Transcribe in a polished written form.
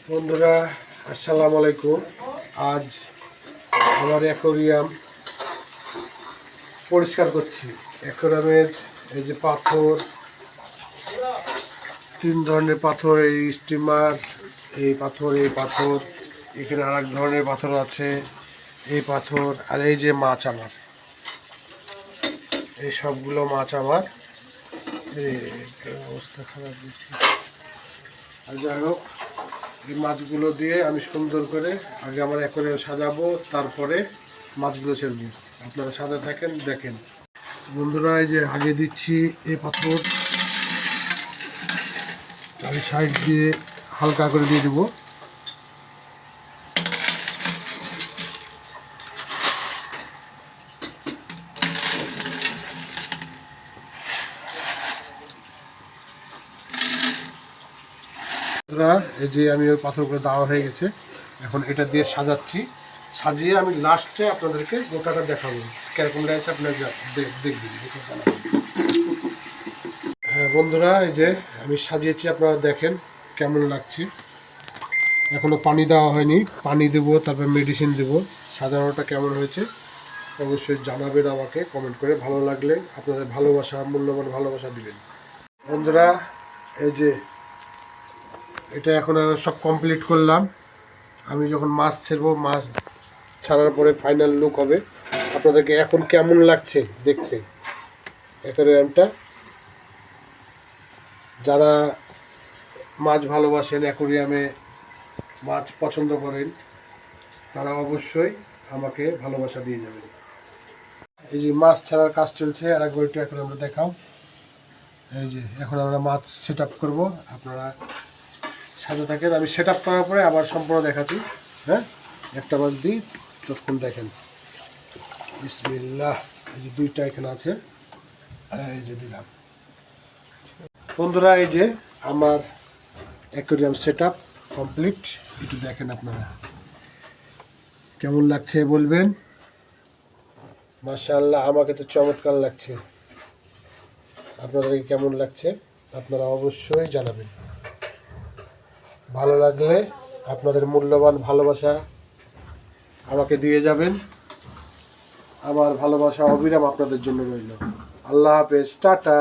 বন্ধুরা, আসসালামু আলাইকুম। আজ আমার অ্যাকোরিয়াম পরিষ্কার করছি। অ্যাকোরিয়ামের এই যে পাথর, 3 ধরনের পাথর, এই স্টিমার, এই পাথর, এখানে আর এক ধরনের পাথর আছে, এই পাথর, আর এই যে মাছ আমার, এই সবগুলো মাছ আমার। এই অবস্থা খারাপ দেখছি। আর যাই হোক, এই মাছগুলো দিয়ে আমি সুন্দর করে আগে আমার অ্যাকোরিয়াম সাজাবো, তারপরে মাছগুলো ছেড়বো। আপনারা সাদা থাকেন, দেখেন। বন্ধুরা, এই যে আগে দিচ্ছি এই পাথর, আমি সাইড দিয়ে হালকা করে দিয়ে দেবো। এই যে আমি ওই পাথরগুলো দেওয়া হয়ে গেছে, এখন এটা দিয়ে সাজাচ্ছি। সাজিয়ে আমি লাস্টে আপনাদেরকে গোটাটা দেখাবো কিরকম লাগছে, আপনারা দেখবেন। হ্যাঁ বন্ধুরা, এই যে আমি সাজিয়েছি, আপনারা দেখেন কেমন লাগছে। এখনও পানি দেওয়া হয়নি, পানি দেবো, তারপর মেডিসিন দেবো। সাজানোটা কেমন হয়েছে অবশ্যই জানাবেন আমাকে কমেন্ট করে। ভালো লাগলে আপনাদের ভালোবাসা, মূল্যবান ভালোবাসা দিবেন। বন্ধুরা, এই যে এটা এখন সব কমপ্লিট করলাম। আমি যখন মাছ ছেড়বো, মাছ ছাড়ার পরে ফাইনাল লুক হবে। আপনাদেরকে এখন কেমন লাগছে দেখতে অ্যাকোরিয়ামটা। যারা মাছ ভালোবাসেন, অ্যাকোরিয়ামে মাছ পছন্দ করেন, তারা অবশ্যই আমাকে ভালোবাসা দিয়ে যাবেন। এই যে মাছ ছাড়ার কাজ চলছে, আর একবার একটু অ্যাকোরিয়ামটা দেখাও। এই যে এখন আমরা মাছ সেট আপ করবো, আপনারা সাথে থাকেন। আমি সেট আপ করার পরে আবার সম্পূর্ণ দেখাচ্ছি। হ্যাঁ, একটা মাছ দিই, ততক্ষণ দেখেন। বিসমিল্লাহ। এই যে 2টা এখানে আছে, এই যে দিলাম। বন্ধুরা, এই যে আমার অ্যাকোরিয়াম সেট আপ কমপ্লিট। একটু দেখেন আপনারা কেমন লাগছে বলবেন। মাশাআল্লাহ, আমাকে তো চমৎকার লাগছে। আপনাদেরকে কেমন লাগছে আপনারা অবশ্যই জানাবেন। ভালো লাগলে আপনাদের মূল্যবান ভালোবাসা আমাকে দিয়ে যাবেন। আমার ভালোবাসা অবিরাম আপনাদের জন্য রইল। আল্লাহ হাফেজ, টাটা।